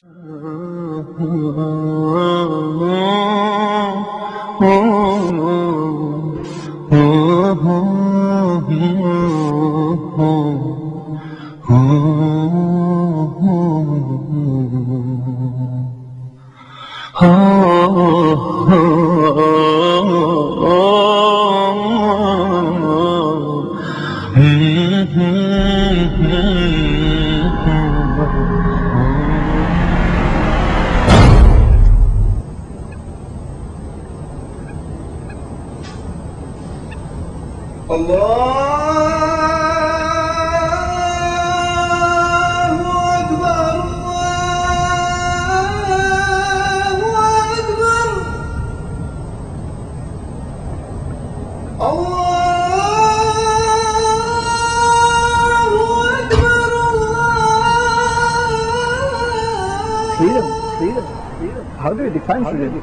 Freedom, freedom, freedom. How do you define freedom?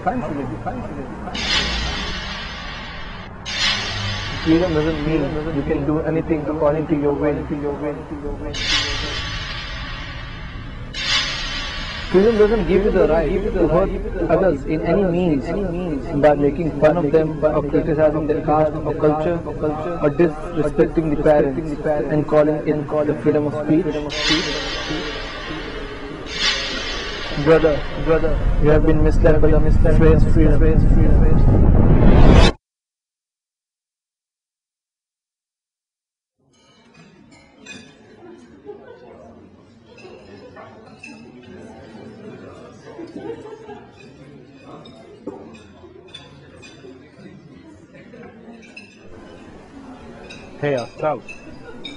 Freedom doesn't mean you can do anything according to your will. Freedom doesn't give you the right to hurt others in any means by making fun of them or criticizing their caste or culture or disrespecting the parents and calling it the freedom of speech. Brother, you have been misled by the phrase freedom. Hey, Astrab,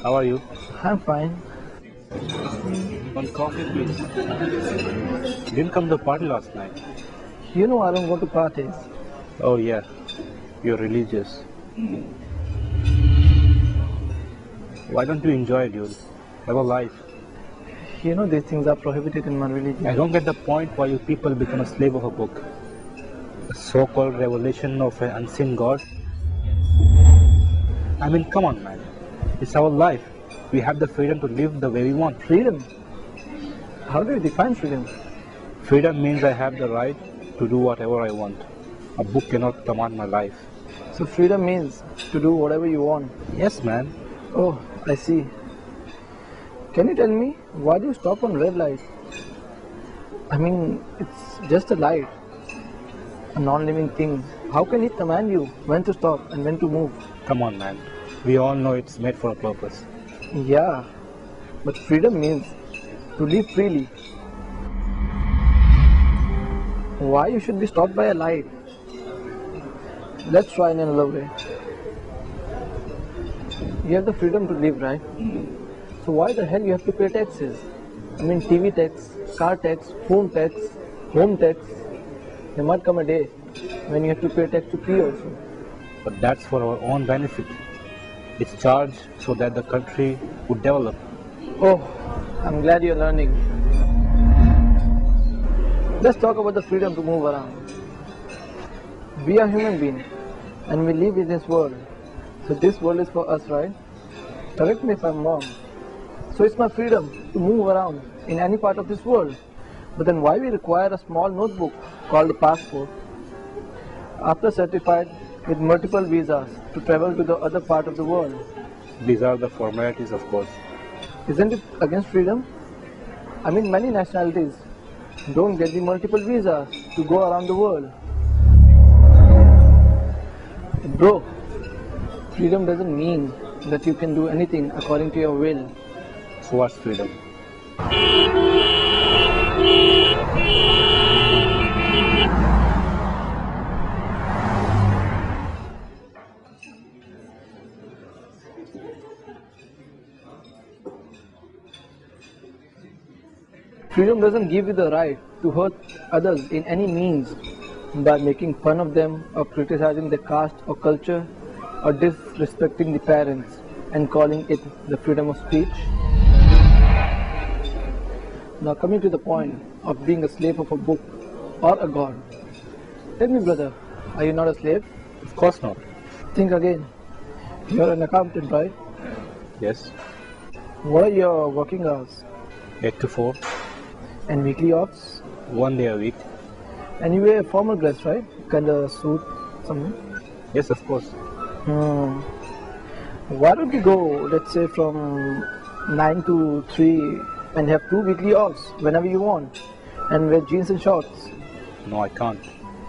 how are you? I'm fine. One coffee, please. Didn't come to the party last night. You know I don't go to parties. Oh yeah, you're religious. Why don't you enjoy it, dude? Have a life. You know these things are prohibited in my religion. I don't get the point why you people become a slave of a book. A so-called revelation of an unseen God. I mean, come on, man. It's our life. We have the freedom to live the way we want. Freedom? How do you define freedom? Freedom means I have the right to do whatever I want. A book cannot command my life. So freedom means to do whatever you want? Yes, man. Oh, I see. Can you tell me, why do you stop on red light? I mean, it's just a light, a non-living thing. How can it command you when to stop and when to move? Come on, man. We all know it's made for a purpose. Yeah, but freedom means to live freely. Why you should be stopped by a light? Let's try in another way. You have the freedom to live, right? So why the hell you have to pay taxes? I mean TV tax, car tax, phone tax, home tax. There might come a day when you have to pay tax to pee also. But that's for our own benefit. It's charged so that the country would develop. Oh, I'm glad you're learning. Let's talk about the freedom to move around. We are human beings and we live in this world. So this world is for us, right? Correct me if I'm wrong. So it's my freedom to move around in any part of this world. But then why we require a small notebook called a passport? After certified with multiple visas to travel to the other part of the world. These are the formalities, of course. Isn't it against freedom? I mean, many nationalities don't get the multiple visas to go around the world. Bro, freedom doesn't mean that you can do anything according to your will. So what's freedom? Freedom doesn't give you the right to hurt others in any means by making fun of them or criticizing their caste or culture or disrespecting the parents and calling it the freedom of speech. Now coming to the point of being a slave of a book or a god. Tell me, brother, are you not a slave? Of course not. Think again. You're an accountant, right? Yes. What are your working hours? 8 to 4. And weekly offs? 1 day a week. And you wear formal dress, right? Kind of suit, something? Yes, of course. Hmm. Why don't you go, let's say, from 9 to 3 and have 2 weekly offs whenever you want and wear jeans and shorts? No, I can't.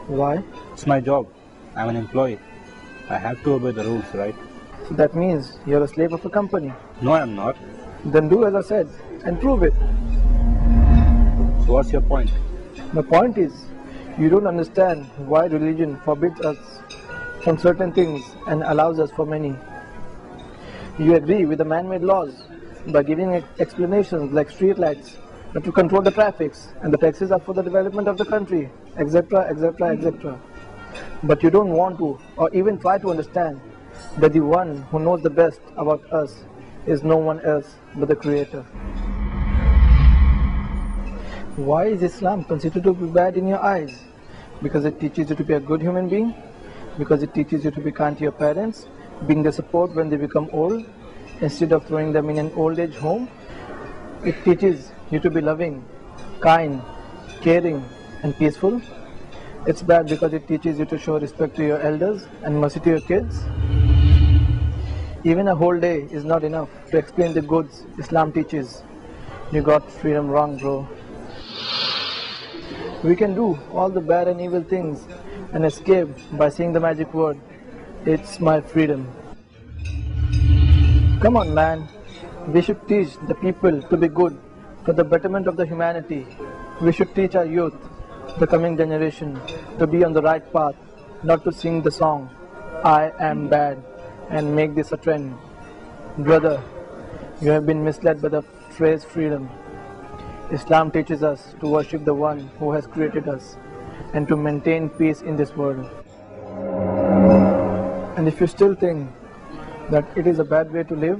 Why? It's my job. I'm an employee. I have to obey the rules, right? So that means you're a slave of a company. No, I'm not. Then do as I said and prove it. So what's your point? My point is, you don't understand why religion forbids us from certain things and allows us for many. You agree with the man-made laws by giving explanations like street lights to control the traffics and the taxes are for the development of the country, etc., etc., etc. But you don't want to or even try to understand that the one who knows the best about us is no one else but the Creator. Why is Islam considered to be bad in your eyes? Because it teaches you to be a good human being? Because it teaches you to be kind to your parents, being their support when they become old, instead of throwing them in an old age home? It teaches you to be loving, kind, caring, and peaceful? It's bad because it teaches you to show respect to your elders and mercy to your kids? Even a whole day is not enough to explain the goods Islam teaches. You got freedom wrong, bro. We can do all the bad and evil things and escape by saying the magic word, "It's my freedom." Come on, man. We should teach the people to be good for the betterment of the humanity. We should teach our youth, the coming generation, to be on the right path, not to sing the song, "I am bad," and make this a trend. Brother, you have been misled by the phrase freedom. Islam teaches us to worship the one who has created us and to maintain peace in this world. And if you still think that it is a bad way to live,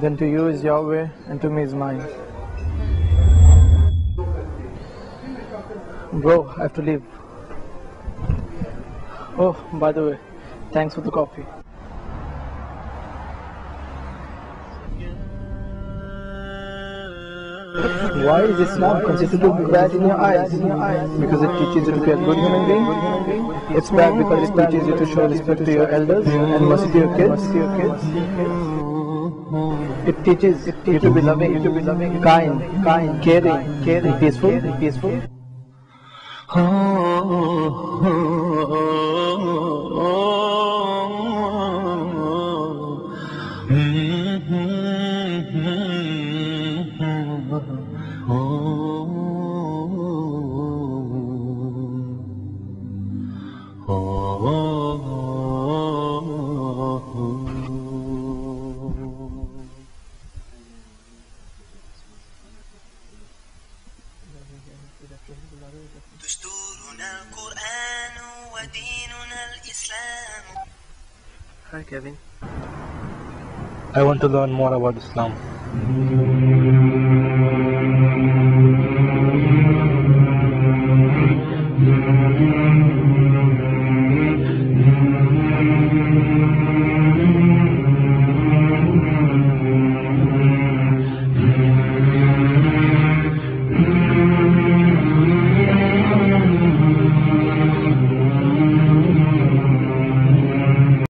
then to you is your way and to me is mine. Bro, I have to leave. Oh, by the way, thanks for the coffee. Why is Islam considered to be bad in your eyes? Because it teaches you to be a good human being? It's bad because it teaches you to show respect to your elders and mercy to your kids? It teaches you to be loving, kind, caring, peaceful? Hi, Kevin. I want to learn more about Islam.